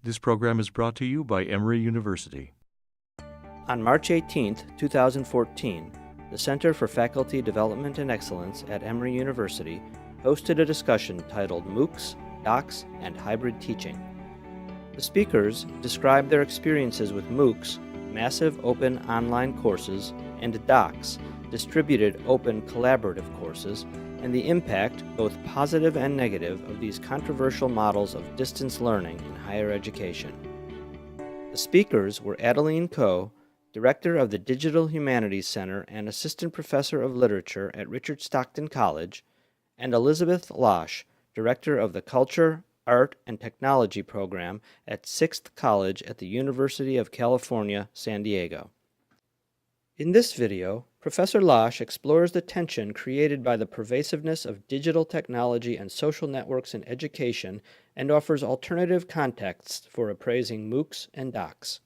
This program is brought to you by Emory University. On March 18, 2014, the Center for Faculty Development and Excellence at Emory University hosted a discussion titled MOOCs, Docs, and Hybrid Teaching. The speakers described their experiences with MOOCs, massive open online courses, and Docs, distributed open collaborative courses, and the impact, both positive and negative, of these controversial models of distance learning in higher education. The speakers were Adeline Coe, Director of the Digital Humanities Center and Assistant Professor of Literature at Richard Stockton College, and Elizabeth Losh, Director of the Culture, Art, and Technology Program at 6th College at the University of California, San Diego. In this video, Professor Losh explores the tension created by the pervasiveness of digital technology and social networks in education and offers alternative contexts for appraising MOOCs and Docs.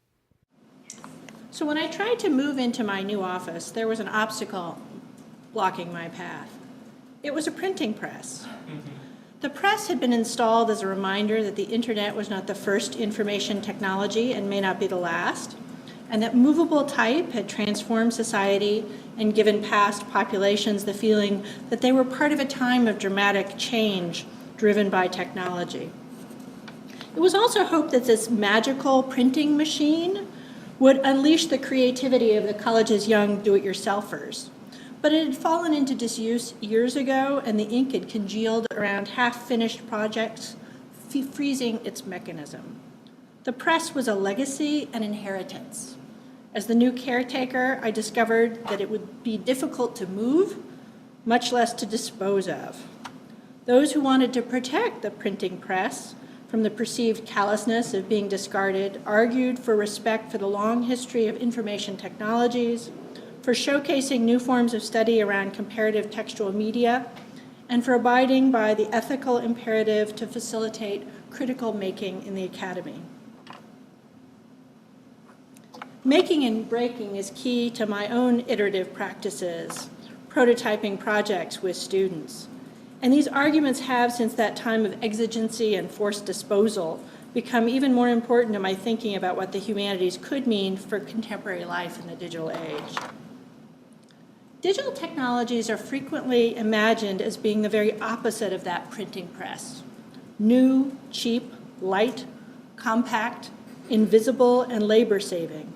So when I tried to move into my new office, there was an obstacle blocking my path. It was a printing press. The press had been installed as a reminder that the internet was not the first information technology and may not be the last, and that movable type had transformed society and given past populations the feeling that they were part of a time of dramatic change driven by technology. It was also hoped that this magical printing machine would unleash the creativity of the college's young do-it-yourselfers. But it had fallen into disuse years ago, and the ink had congealed around half-finished projects, freezing its mechanism. The press was a legacy and inheritance. As the new caretaker, I discovered that it would be difficult to move, much less to dispose of. Those who wanted to protect the printing press from the perceived callousness of being discarded argued for respect for the long history of information technologies, for showcasing new forms of study around comparative textual media, and for abiding by the ethical imperative to facilitate critical making in the academy. Making and breaking is key to my own iterative practices, prototyping projects with students. And these arguments have, since that time of exigency and forced disposal, become even more important in my thinking about what the humanities could mean for contemporary life in the digital age. Digital technologies are frequently imagined as being the very opposite of that printing press. New, cheap, light, compact, invisible, and labor-saving.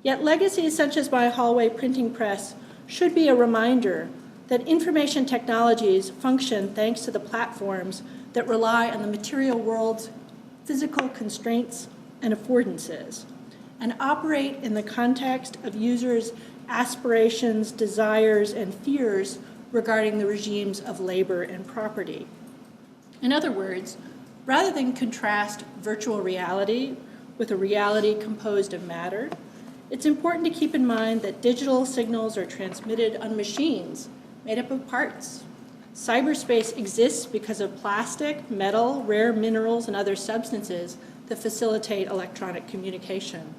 Yet legacies such as my hallway printing press should be a reminder that information technologies function thanks to the platforms that rely on the material world's physical constraints and affordances, and operate in the context of users' aspirations, desires, and fears regarding the regimes of labor and property. In other words, rather than contrast virtual reality with a reality composed of matter, it's important to keep in mind that digital signals are transmitted on machines made up of parts. Cyberspace exists because of plastic, metal, rare minerals, and other substances that facilitate electronic communication.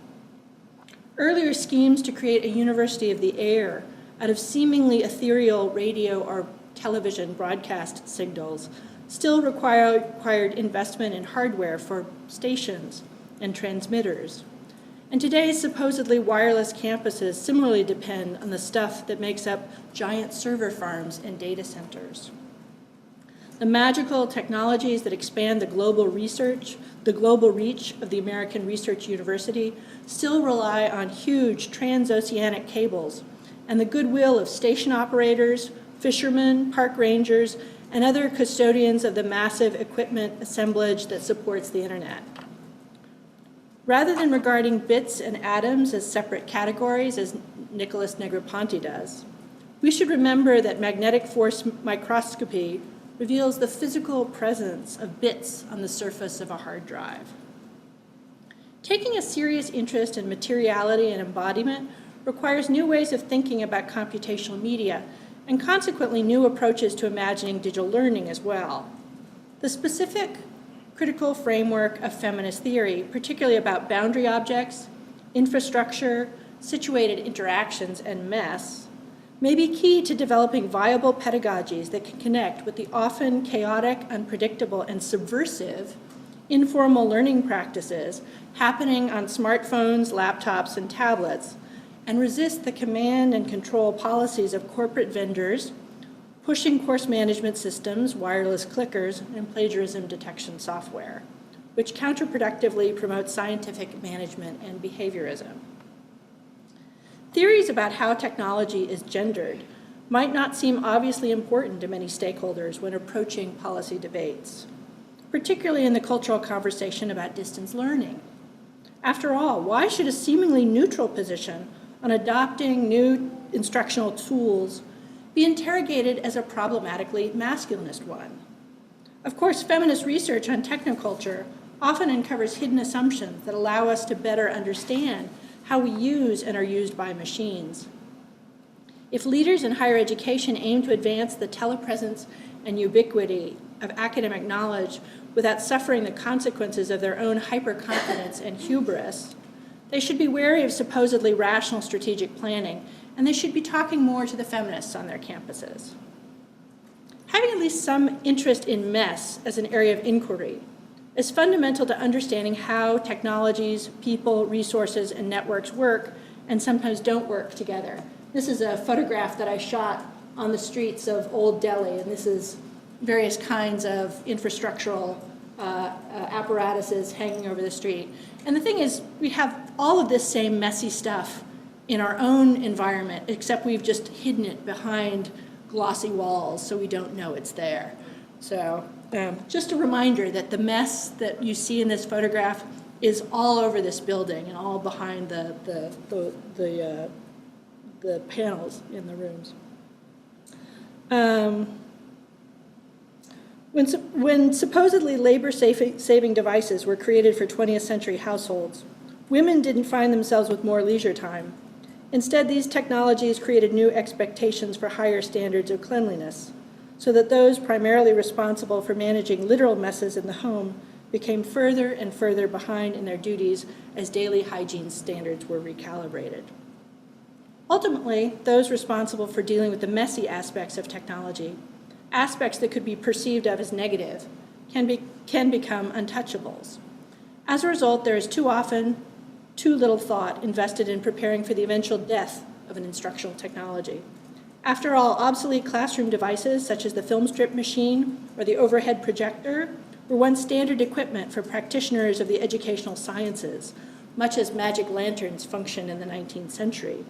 Earlier schemes to create a university of the air out of seemingly ethereal radio or television broadcast signals still required investment in hardware for stations and transmitters. And today's supposedly wireless campuses similarly depend on the stuff that makes up giant server farms and data centers. The magical technologies that expand the global reach of the American Research University still rely on huge transoceanic cables and the goodwill of station operators, fishermen, park rangers, and other custodians of the massive equipment assemblage that supports the internet. Rather than regarding bits and atoms as separate categories, as Nicholas Negroponte does, we should remember that magnetic force microscopy reveals the physical presence of bits on the surface of a hard drive. Taking a serious interest in materiality and embodiment requires new ways of thinking about computational media, and consequently new approaches to imagining digital learning as well. The specific critical framework of feminist theory, particularly about boundary objects, infrastructure, situated interactions, and mess, may be key to developing viable pedagogies that can connect with the often chaotic, unpredictable, and subversive informal learning practices happening on smartphones, laptops, and tablets, and resist the command and control policies of corporate vendors, pushing course management systems, wireless clickers, and plagiarism detection software, which counterproductively promotes scientific management and behaviorism. Theories about how technology is gendered might not seem obviously important to many stakeholders when approaching policy debates, particularly in the cultural conversation about distance learning. After all, why should a seemingly neutral position on adopting new instructional tools be interrogated as a problematically masculinist one? Of course, feminist research on technoculture often uncovers hidden assumptions that allow us to better understand how we use and are used by machines. If leaders in higher education aim to advance the telepresence and ubiquity of academic knowledge without suffering the consequences of their own hyperconfidence and hubris, they should be wary of supposedly rational strategic planning, and they should be talking more to the feminists on their campuses. Having at least some interest in mess as an area of inquiry is fundamental to understanding how technologies, people, resources, and networks work and sometimes don't work together. This is a photograph that I shot on the streets of Old Delhi, and this is various kinds of infrastructural apparatuses hanging over the street. And the thing is, we have all of this same messy stuff in our own environment, except we've just hidden it behind glossy walls so we don't know it's there. So just a reminder that the mess that you see in this photograph is all over this building and all behind the panels in the rooms. When supposedly labor-saving devices were created for 20th century households, women didn't find themselves with more leisure time. Instead, these technologies created new expectations for higher standards of cleanliness, so that those primarily responsible for managing literal messes in the home became further and further behind in their duties as daily hygiene standards were recalibrated. Ultimately, those responsible for dealing with the messy aspects of technology, aspects that could be perceived of as negative, can become untouchables. As a result, there is too often too little thought invested in preparing for the eventual death of an instructional technology. After all, obsolete classroom devices such as the film strip machine or the overhead projector were once standard equipment for practitioners of the educational sciences, much as magic lanterns functioned in the 19th century.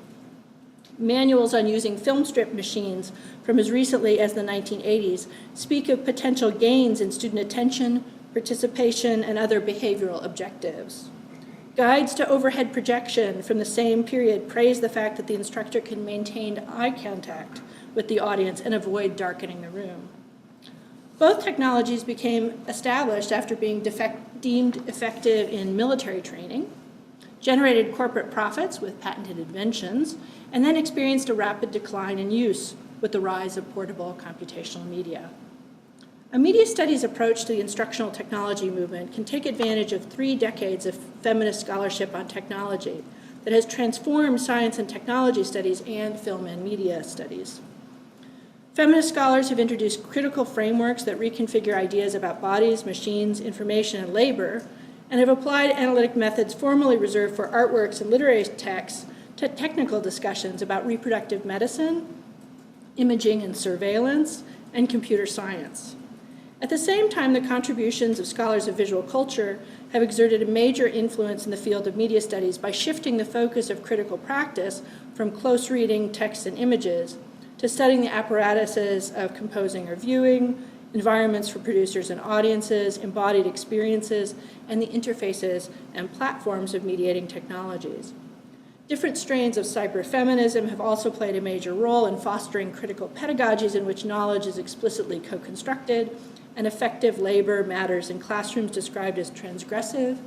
Manuals on using film strip machines from as recently as the 1980s speak of potential gains in student attention, participation, and other behavioral objectives. Guides to overhead projection from the same period praise the fact that the instructor can maintain eye contact with the audience and avoid darkening the room. Both technologies became established after being deemed effective in military training, generated corporate profits with patented inventions, and then experienced a rapid decline in use with the rise of portable computational media. A media studies approach to the instructional technology movement can take advantage of 3 decades of feminist scholarship on technology that has transformed science and technology studies and film and media studies. Feminist scholars have introduced critical frameworks that reconfigure ideas about bodies, machines, information, and labor, and have applied analytic methods formerly reserved for artworks and literary texts to technical discussions about reproductive medicine, imaging and surveillance, and computer science. At the same time, the contributions of scholars of visual culture have exerted a major influence in the field of media studies by shifting the focus of critical practice from close reading text and images to studying the apparatuses of composing or viewing, environments for producers and audiences, embodied experiences, and the interfaces and platforms of mediating technologies. Different strains of cyberfeminism have also played a major role in fostering critical pedagogies in which knowledge is explicitly co-constructed and effective labor matters in classrooms described as transgressive,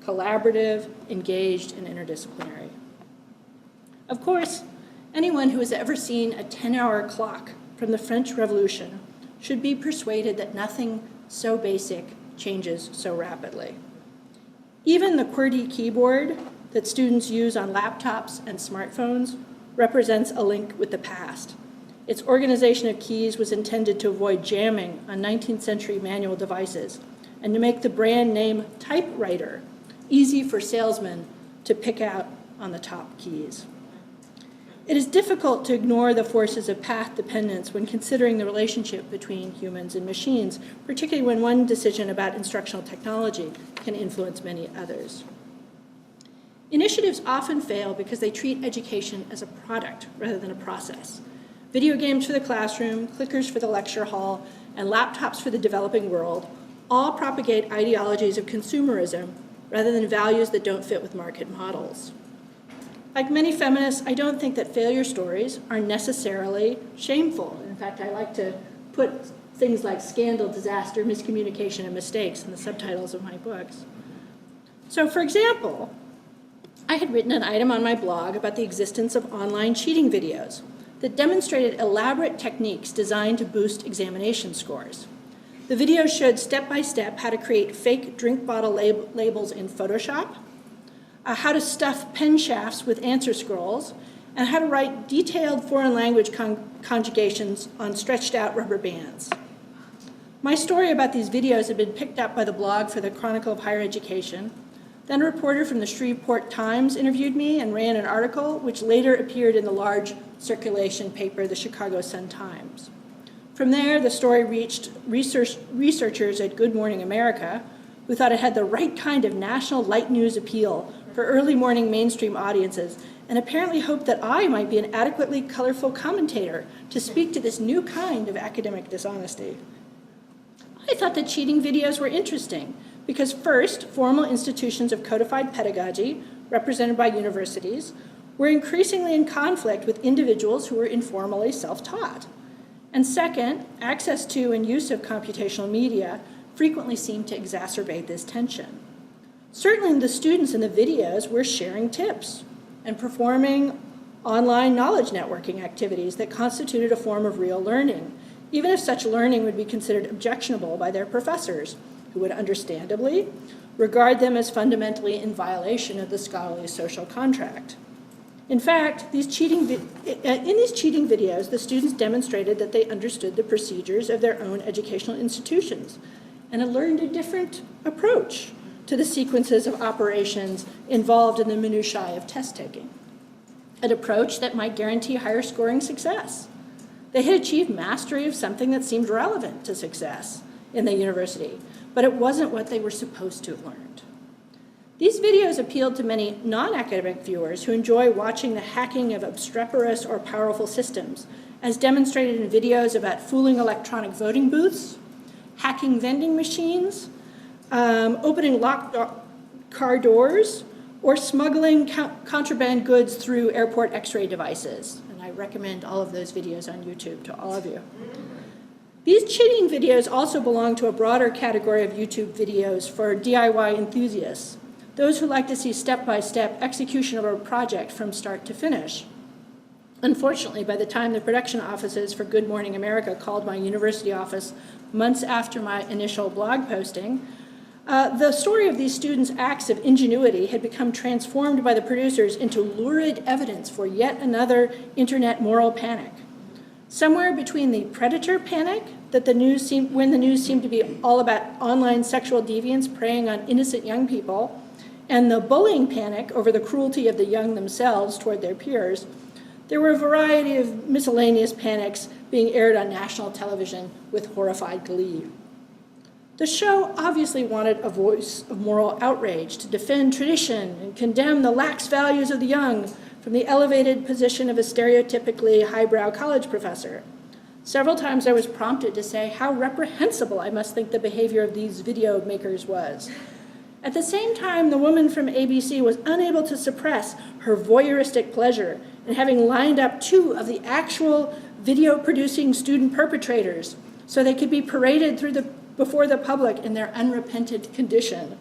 collaborative, engaged, and interdisciplinary. Of course, anyone who has ever seen a 10-hour clock from the French Revolution should be persuaded that nothing so basic changes so rapidly. Even the QWERTY keyboard that students use on laptops and smartphones represents a link with the past. Its organization of keys was intended to avoid jamming on 19th century manual devices, and to make the brand name typewriter easy for salesmen to pick out on the top keys. It is difficult to ignore the forces of path dependence when considering the relationship between humans and machines, particularly when one decision about instructional technology can influence many others. Initiatives often fail because they treat education as a product rather than a process. Video games for the classroom, clickers for the lecture hall, and laptops for the developing world all propagate ideologies of consumerism rather than values that don't fit with market models. Like many feminists, I don't think that failure stories are necessarily shameful. In fact, I like to put things like scandal, disaster, miscommunication, and mistakes in the subtitles of my books. So, for example, I had written an item on my blog about the existence of online cheating videos that demonstrated elaborate techniques designed to boost examination scores. The videos showed step-by-step how to create fake drink bottle labels in Photoshop, how to stuff pen shafts with answer scrolls, and how to write detailed foreign language conjugations on stretched out rubber bands. My story about these videos had been picked up by the blog for the Chronicle of Higher Education. Then a reporter from the Shreveport Times interviewed me and ran an article which later appeared in the large circulation paper, the Chicago Sun-Times. From there, the story reached researchers at Good Morning America, who thought it had the right kind of national light news appeal for early morning mainstream audiences, and apparently hoped that I might be an adequately colorful commentator to speak to this new kind of academic dishonesty. I thought that cheating videos were interesting because first, formal institutions of codified pedagogy, represented by universities, were increasingly in conflict with individuals who were informally self-taught. And second, access to and use of computational media frequently seemed to exacerbate this tension. Certainly the students in the videos were sharing tips and performing online knowledge networking activities that constituted a form of real learning, even if such learning would be considered objectionable by their professors, who would understandably regard them as fundamentally in violation of the scholarly social contract. In fact, in these cheating videos, the students demonstrated that they understood the procedures of their own educational institutions and had learned a different approach to the sequences of operations involved in the minutiae of test taking, an approach that might guarantee higher scoring success. They had achieved mastery of something that seemed relevant to success in the university, but it wasn't what they were supposed to have learned. These videos appealed to many non-academic viewers who enjoy watching the hacking of obstreperous or powerful systems, as demonstrated in videos about fooling electronic voting booths, hacking vending machines, opening locked car doors, or smuggling contraband goods through airport x-ray devices. And I recommend all of those videos on YouTube to all of you. These cheating videos also belong to a broader category of YouTube videos for DIY enthusiasts, those who like to see step-by-step execution of a project from start to finish. Unfortunately, by the time the production offices for Good Morning America called my university office months after my initial blog posting, the story of these students' acts of ingenuity had become transformed by the producers into lurid evidence for yet another internet moral panic. Somewhere between the predator panic, when the news seemed to be all about online sexual deviance preying on innocent young people, and the bullying panic over the cruelty of the young themselves toward their peers, there were a variety of miscellaneous panics being aired on national television with horrified glee. The show obviously wanted a voice of moral outrage to defend tradition and condemn the lax values of the young from the elevated position of a stereotypically highbrow college professor. Several times I was prompted to say how reprehensible I must think the behavior of these video makers was. At the same time, the woman from ABC was unable to suppress her voyeuristic pleasure in having lined up two of the actual video-producing student perpetrators so they could be paraded before the public in their unrepentant condition.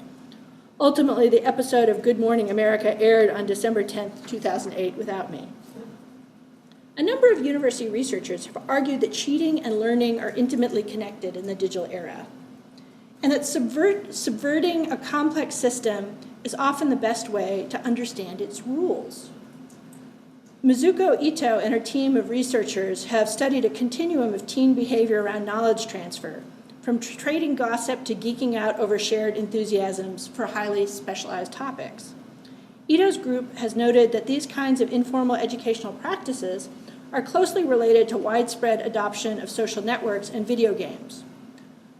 Ultimately, the episode of Good Morning America aired on December 10th, 2008, without me. A number of university researchers have argued that cheating and learning are intimately connected in the digital era, and that subverting a complex system is often the best way to understand its rules. Mizuko Ito and her team of researchers have studied a continuum of teen behavior around knowledge transfer, from trading gossip to geeking out over shared enthusiasms for highly specialized topics. Ito's group has noted that these kinds of informal educational practices are closely related to widespread adoption of social networks and video games.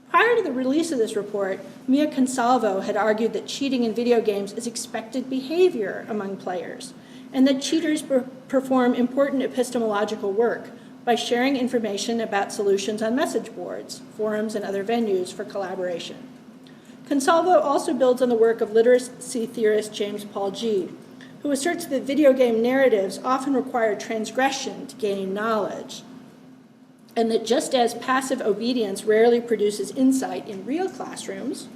Prior to the release of this report, Mia Consalvo had argued that cheating in video games is expected behavior among players, and that cheaters perform important epistemological work by sharing information about solutions on message boards, forums, and other venues for collaboration. Consalvo also builds on the work of literacy theorist James Paul Gee, who asserts that video game narratives often require transgression to gain knowledge, and that just as passive obedience rarely produces insight in real classrooms,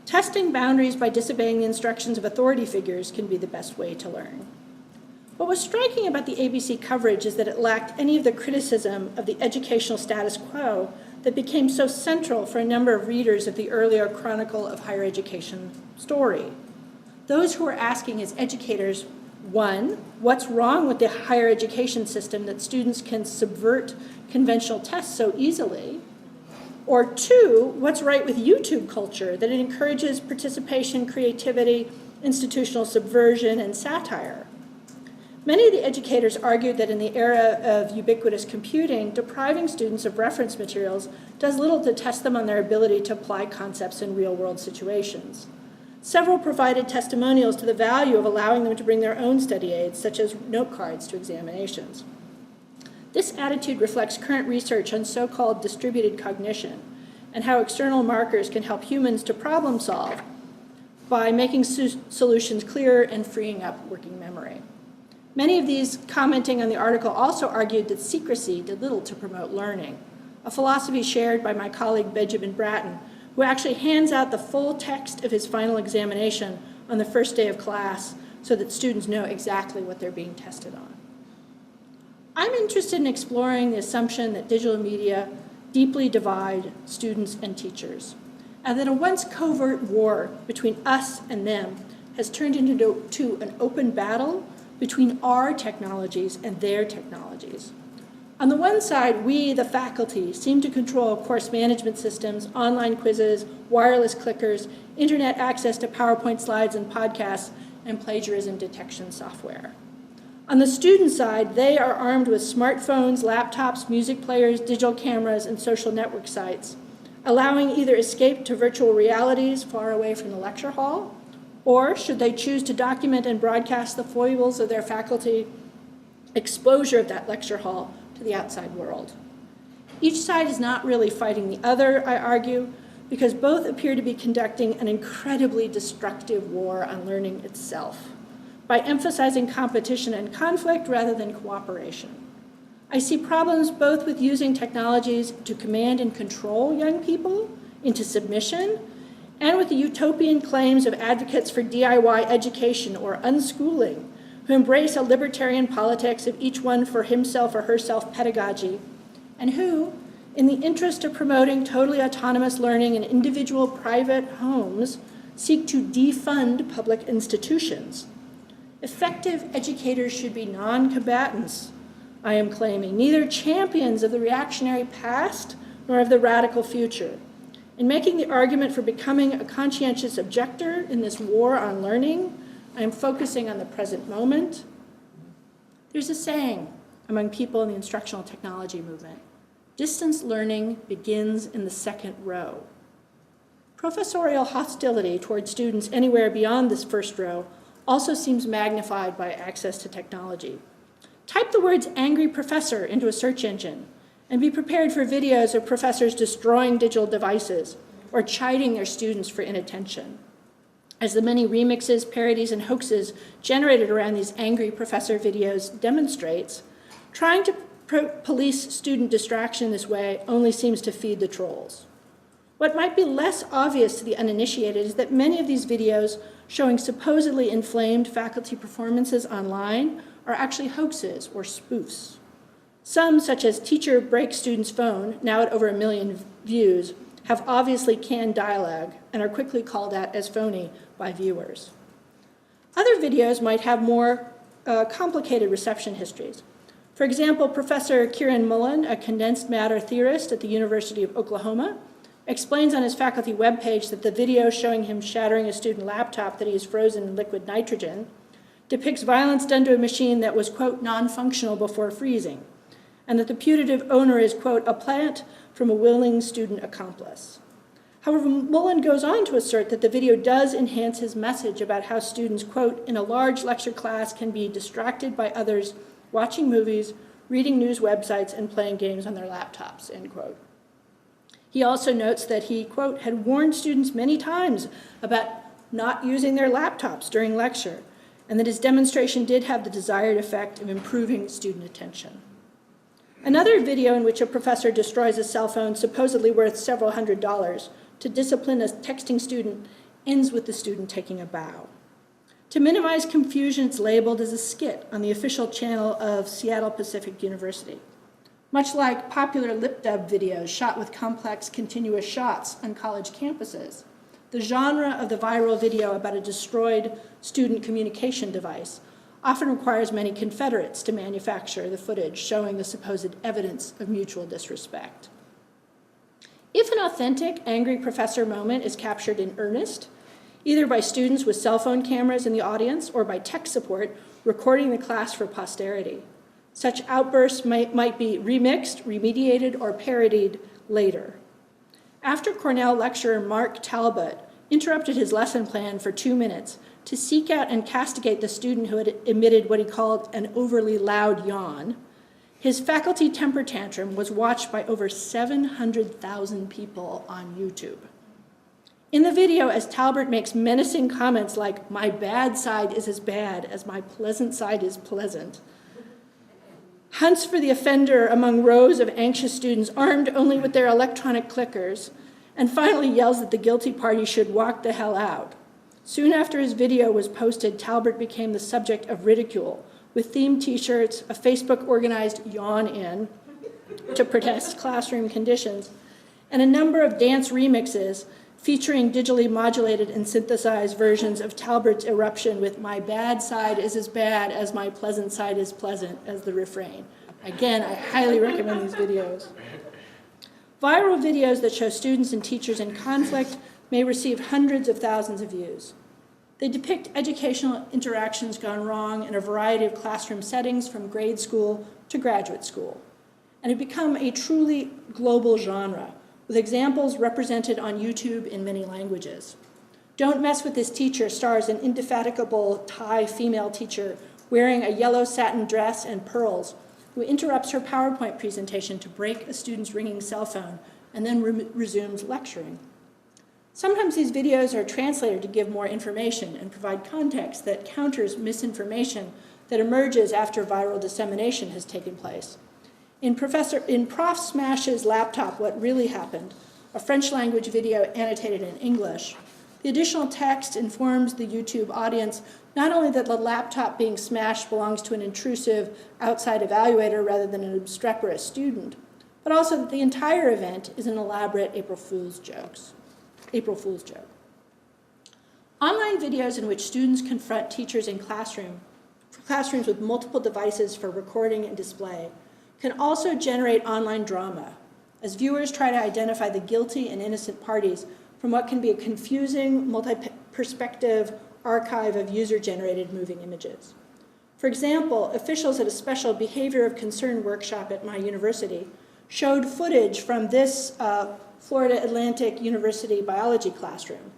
testing boundaries by disobeying the instructions of authority figures can be the best way to learn. What was striking about the ABC coverage is that it lacked any of the criticism of the educational status quo that became so central for a number of readers of the earlier Chronicle of Higher Education story. Those who were asking as educators, one, what's wrong with the higher education system that students can subvert conventional tests so easily? Or two, what's right with YouTube culture that it encourages participation, creativity, institutional subversion, and satire? Many of the educators argued that in the era of ubiquitous computing, depriving students of reference materials does little to test them on their ability to apply concepts in real-world situations. Several provided testimonials to the value of allowing them to bring their own study aids, such as note cards, to examinations. This attitude reflects current research on so-called distributed cognition and how external markers can help humans to problem solve by making solutions clearer and freeing up working memory. Many of these commenting on the article also argued that secrecy did little to promote learning, a philosophy shared by my colleague Benjamin Bratton, who actually hands out the full text of his final examination on the first day of class so that students know exactly what they're being tested on. I'm interested in exploring the assumption that digital media deeply divide students and teachers, and that a once covert war between us and them has turned into an open battle between our technologies and their technologies. On the one side, we, the faculty, seem to control course management systems, online quizzes, wireless clickers, internet access to PowerPoint slides and podcasts, and plagiarism detection software. On the student side, they are armed with smartphones, laptops, music players, digital cameras, and social network sites, allowing either escape to virtual realities far away from the lecture hall, or, should they choose to document and broadcast the foibles of their faculty, exposure of that lecture hall to the outside world. Each side is not really fighting the other, I argue, because both appear to be conducting an incredibly destructive war on learning itself by emphasizing competition and conflict rather than cooperation. I see problems both with using technologies to command and control young people into submission, and with the utopian claims of advocates for DIY education or unschooling, who embrace a libertarian politics of each one for himself or herself pedagogy, and who, in the interest of promoting totally autonomous learning in individual private homes, seek to defund public institutions. Effective educators should be non-combatants, I am claiming, neither champions of the reactionary past nor of the radical future. In making the argument for becoming a conscientious objector in this war on learning, I am focusing on the present moment. There's a saying among people in the instructional technology movement: distance learning begins in the second row. Professorial hostility toward students anywhere beyond this first row also seems magnified by access to technology. Type the words "angry professor" into a search engine and be prepared for videos of professors destroying digital devices or chiding their students for inattention. As the many remixes, parodies, and hoaxes generated around these angry professor videos demonstrates, trying to police student distraction this way only seems to feed the trolls. What might be less obvious to the uninitiated is that many of these videos showing supposedly inflamed faculty performances online are actually hoaxes or spoofs. Some, such as "Teacher Breaks Student's Phone," now at over 1 million views, have obviously canned dialogue and are quickly called out as phony by viewers. Other videos might have more complicated reception histories. For example, Professor Kieran Mullen, a condensed matter theorist at the University of Oklahoma, explains on his faculty webpage that the video showing him shattering a student laptop that he has frozen in liquid nitrogen depicts violence done to a machine that was, quote, non-functional before freezing, and that the putative owner is, quote, a plant from a willing student accomplice. However, Mullen goes on to assert that the video does enhance his message about how students, quote, in a large lecture class can be distracted by others watching movies, reading news websites, and playing games on their laptops, end quote. He also notes that he, quote, had warned students many times about not using their laptops during lecture, and that his demonstration did have the desired effect of improving student attention. Another video in which a professor destroys a cell phone supposedly worth several $100s to discipline a texting student ends with the student taking a bow. To minimize confusion, it's labeled as a skit on the official channel of Seattle Pacific University. Much like popular lip dub videos shot with complex continuous shots on college campuses, the genre of the viral video about a destroyed student communication device often requires many Confederates to manufacture the footage showing the supposed evidence of mutual disrespect. If an authentic angry professor moment is captured in earnest, either by students with cell phone cameras in the audience or by tech support recording the class for posterity, such outbursts might be remixed, remediated, or parodied later. After Cornell lecturer Mark Talbot interrupted his lesson plan for 2 minutes to seek out and castigate the student who had emitted what he called an overly loud yawn, his faculty temper tantrum was watched by over 700,000 people on YouTube. In the video, as Talbot makes menacing comments like, "My bad side is as bad as my pleasant side is pleasant," hunts for the offender among rows of anxious students armed only with their electronic clickers, and finally yells that the guilty party should walk the hell out. Soon after his video was posted, Talbot became the subject of ridicule, with themed t-shirts, a Facebook-organized yawn-in to protest classroom conditions, and a number of dance remixes featuring digitally modulated and synthesized versions of Talbot's eruption with "My bad side is as bad as my pleasant side is pleasant" as the refrain. Again, I highly recommend these videos. Viral videos that show students and teachers in conflict may receive hundreds of thousands of views. They depict educational interactions gone wrong in a variety of classroom settings from grade school to graduate school, and have become a truly global genre, with examples represented on YouTube in many languages. Don't Mess with This Teacher stars an indefatigable Thai female teacher wearing a yellow satin dress and pearls, who interrupts her PowerPoint presentation to break a student's ringing cell phone and then resumes lecturing. Sometimes these videos are translated to give more information and provide context that counters misinformation that emerges after viral dissemination has taken place. In Prof Smash's Laptop, What Really Happened, a French language video annotated in English, the additional text informs the YouTube audience not only that the laptop being smashed belongs to an intrusive outside evaluator rather than an obstreperous student, but also that the entire event is an elaborate April Fool's joke. Online videos in which students confront teachers in classrooms with multiple devices for recording and display can also generate online drama, as viewers try to identify the guilty and innocent parties from what can be a confusing, multi-perspective archive of user-generated moving images. For example, officials at a special behavior of concern workshop at my university showed footage from this Florida Atlantic University biology classroom,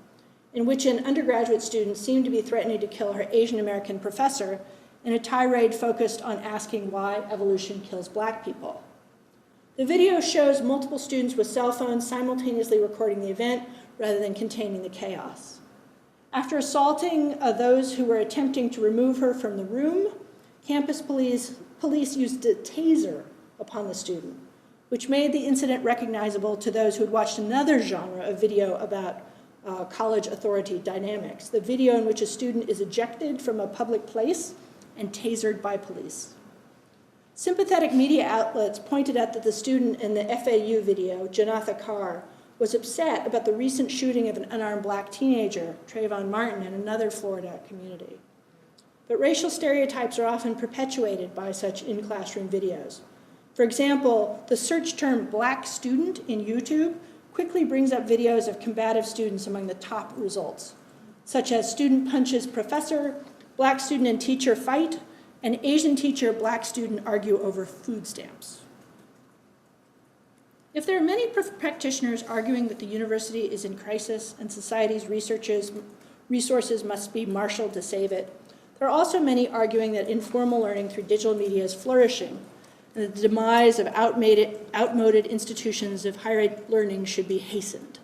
in which an undergraduate student seemed to be threatening to kill her Asian American professor in a tirade focused on asking why evolution kills Black people. The video shows multiple students with cell phones simultaneously recording the event rather than containing the chaos. After assaulting those who were attempting to remove her from the room, campus police used a taser upon the student, which made the incident recognizable to those who had watched another genre of video about college authority dynamics, the video in which a student is ejected from a public place and tasered by police. Sympathetic media outlets pointed out that the student in the FAU video, Janatha Carr, was upset about the recent shooting of an unarmed Black teenager, Trayvon Martin, in another Florida community. But racial stereotypes are often perpetuated by such in-classroom videos. For example, the search term Black student in YouTube quickly brings up videos of combative students among the top results, such as student punches professor, Black student and teacher fight, and Asian teacher, Black student argue over food stamps. If there are many practitioners arguing that the university is in crisis and society's resources must be marshaled to save it, there are also many arguing that informal learning through digital media is flourishing, and that the demise of outmoded institutions of higher learning should be hastened.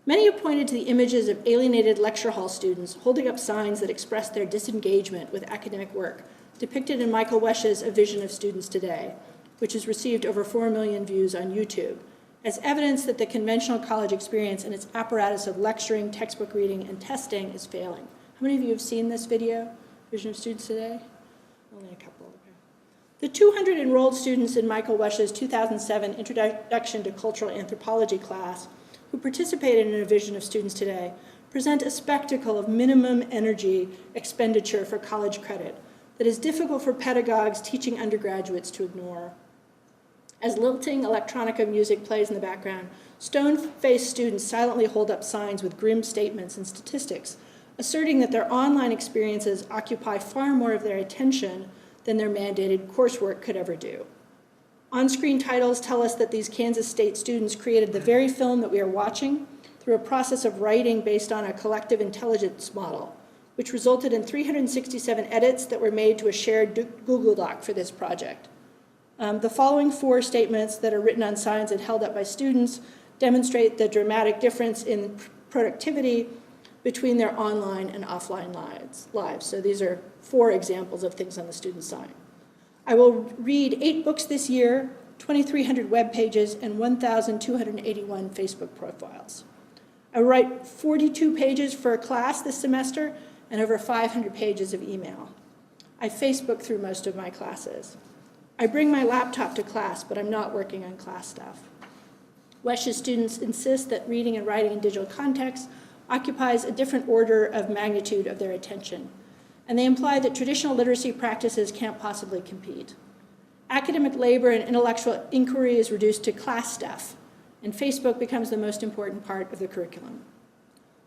Many have pointed to the images of alienated lecture hall students holding up signs that express their disengagement with academic work, depicted in Michael Wesch's A Vision of Students Today, which has received over 4 million views on YouTube, as evidence that the conventional college experience and its apparatus of lecturing, textbook reading, and testing is failing. How many of you have seen this video, Vision of Students Today? Only a couple. Okay. The 200 enrolled students in Michael Wesch's 2007 Introduction to Cultural Anthropology class who participated in A Vision of Students Today present a spectacle of minimum energy expenditure for college credit that is difficult for pedagogues teaching undergraduates to ignore. As lilting electronica music plays in the background, stone-faced students silently hold up signs with grim statements and statistics, asserting that their online experiences occupy far more of their attention than their mandated coursework could ever do. On-screen titles tell us that these Kansas State students created the very film that we are watching through a process of writing based on a collective intelligence model, which resulted in 367 edits that were made to a shared Google Doc for this project. The following 4 statements that are written on signs and held up by students demonstrate the dramatic difference in productivity between their online and offline lives. So these are 4 examples of things on the student sign. I will read 8 books this year, 2,300 web pages, and 1,281 Facebook profiles. I will write 42 pages for a class this semester and over 500 pages of email. I Facebook through most of my classes. I bring my laptop to class, but I'm not working on class stuff. Wesch's students insist that reading and writing in digital context occupies a different order of magnitude of their attention, and they imply that traditional literacy practices can't possibly compete. Academic labor and intellectual inquiry is reduced to class stuff, and Facebook becomes the most important part of the curriculum.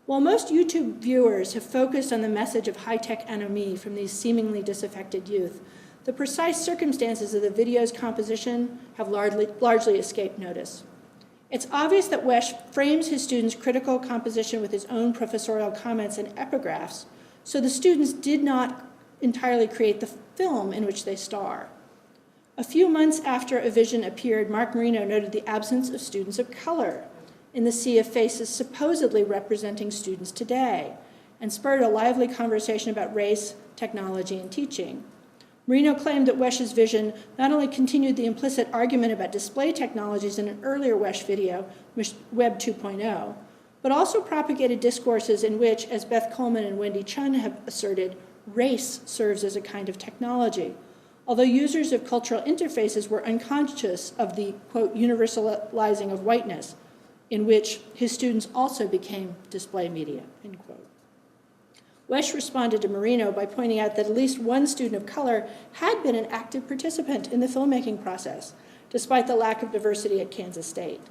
While most YouTube viewers have focused on the message of high-tech anomie from these seemingly disaffected youth, the precise circumstances of the video's composition have largely escaped notice. It's obvious that Wesch frames his students' critical composition with his own professorial comments and epigraphs, so the students did not entirely create the film in which they star. A few months after A Vision appeared, Mark Marino noted the absence of students of color in the sea of faces supposedly representing students today, and spurred a lively conversation about race, technology, and teaching. Marino claimed that Wesch's vision not only continued the implicit argument about display technologies in an earlier Wesch video, Web 2.0, but also propagated discourses in which, as Beth Coleman and Wendy Chun have asserted, race serves as a kind of technology, although users of cultural interfaces were unconscious of the, quote, universalizing of whiteness, in which his students also became display media, end quote. Wesch responded to Marino by pointing out that at least one student of color had been an active participant in the filmmaking process, despite the lack of diversity at Kansas State.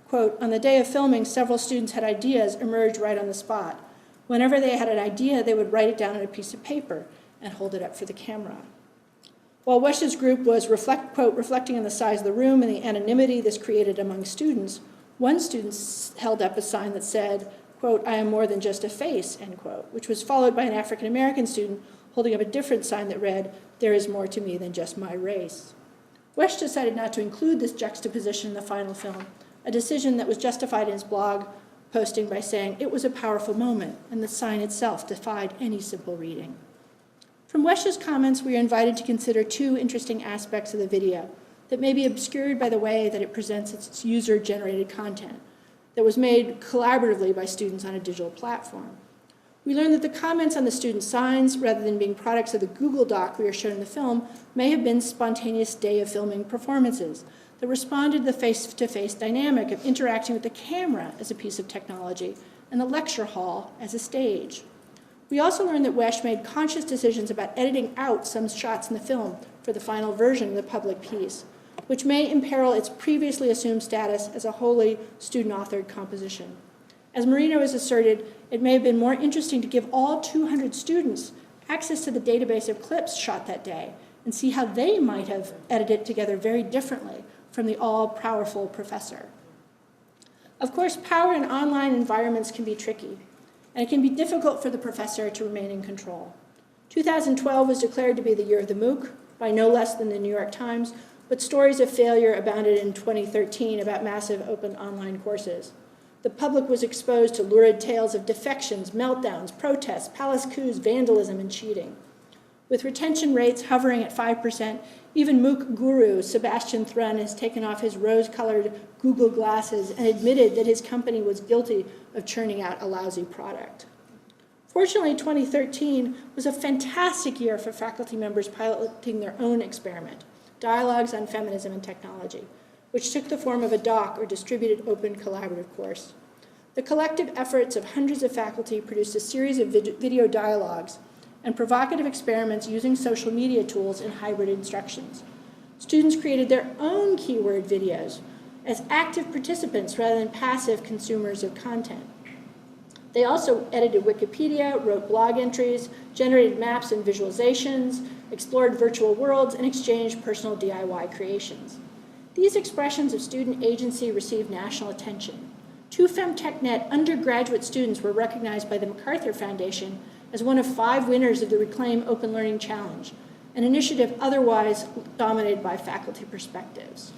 Quote, on the day of filming, several students had ideas emerge right on the spot. Whenever they had an idea, they would write it down on a piece of paper and hold it up for the camera. While Wesch's group was, quote, reflecting on the size of the room and the anonymity this created among students, one student held up a sign that said, quote, I am more than just a face, end quote, which was followed by an African-American student holding up a different sign that read, there is more to me than just my race. Wesch decided not to include this juxtaposition in the final film, a decision that was justified in his blog posting by saying it was a powerful moment, and the sign itself defied any simple reading. From Wesch's comments, we are invited to consider 2 interesting aspects of the video that may be obscured by the way that it presents its user-generated content that was made collaboratively by students on a digital platform. We learned that the comments on the student signs, rather than being products of the Google Doc we are shown in the film, may have been spontaneous day of filming performances that responded to the face-to-face dynamic of interacting with the camera as a piece of technology and the lecture hall as a stage. We also learned that Wesch made conscious decisions about editing out some shots in the film for the final version of the public piece, which may imperil its previously assumed status as a wholly student-authored composition. As Marino has asserted, it may have been more interesting to give all 200 students access to the database of clips shot that day and see how they might have edited together very differently from the all-powerful professor. Of course, power in online environments can be tricky, and it can be difficult for the professor to remain in control. 2012 was declared to be the year of the MOOC by no less than the New York Times, but stories of failure abounded in 2013 about massive open online courses. The public was exposed to lurid tales of defections, meltdowns, protests, palace coups, vandalism, and cheating. With retention rates hovering at 5%, even MOOC guru Sebastian Thrun has taken off his rose-colored Google glasses and admitted that his company was guilty of churning out a lousy product. Fortunately, 2013 was a fantastic year for faculty members piloting their own experiment, Dialogues on Feminism and Technology, which took the form of a doc, or distributed open collaborative course. The collective efforts of hundreds of faculty produced a series of video dialogues and provocative experiments using social media tools in hybrid instructions. Students created their own keyword videos as active participants rather than passive consumers of content. They also edited Wikipedia, wrote blog entries, generated maps and visualizations, explored virtual worlds, and exchanged personal DIY creations. These expressions of student agency received national attention. Two FemTechNet undergraduate students were recognized by the MacArthur Foundation as one of 5 winners of the Reclaim Open Learning Challenge, an initiative otherwise dominated by faculty perspectives.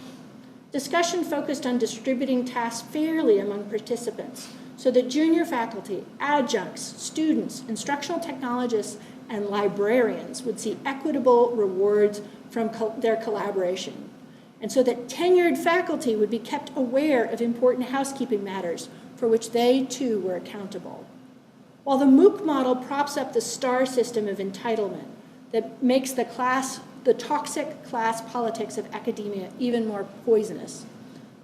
Discussion focused on distributing tasks fairly among participants so that junior faculty, adjuncts, students, instructional technologists, and librarians would see equitable rewards from their collaboration, and so that tenured faculty would be kept aware of important housekeeping matters for which they too were accountable. While the MOOC model props up the star system of entitlement that makes the toxic class politics of academia even more poisonous,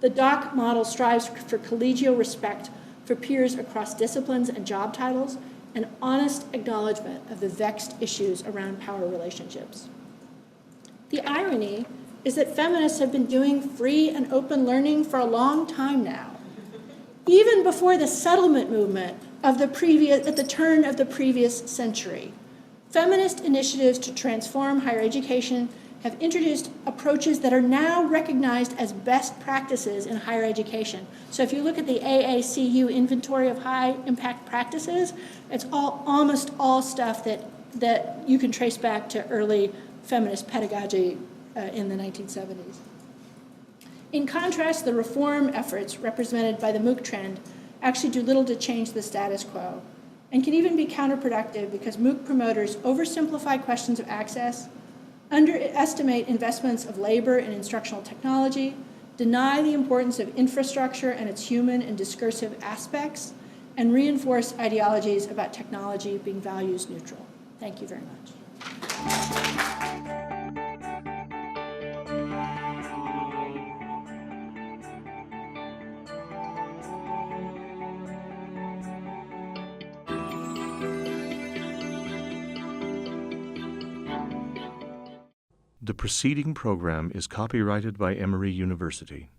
the DOC model strives for collegial respect for peers across disciplines and job titles, and honest acknowledgement of the vexed issues around power relationships. The irony is that feminists have been doing free and open learning for a long time now. Even before the settlement movement at the turn of the previous century, feminist initiatives to transform higher education have introduced approaches that are now recognized as best practices in higher education. So if you look at the AACU inventory of high impact practices, it's almost all stuff that you can trace back to early feminist pedagogy in the 1970s. In contrast, the reform efforts represented by the MOOC trend actually do little to change the status quo, and can even be counterproductive because MOOC promoters oversimplify questions of access, underestimate investments of labor in instructional technology, deny the importance of infrastructure and its human and discursive aspects, and reinforce ideologies about technology being values neutral. Thank you very much. The preceding program is copyrighted by Emory University.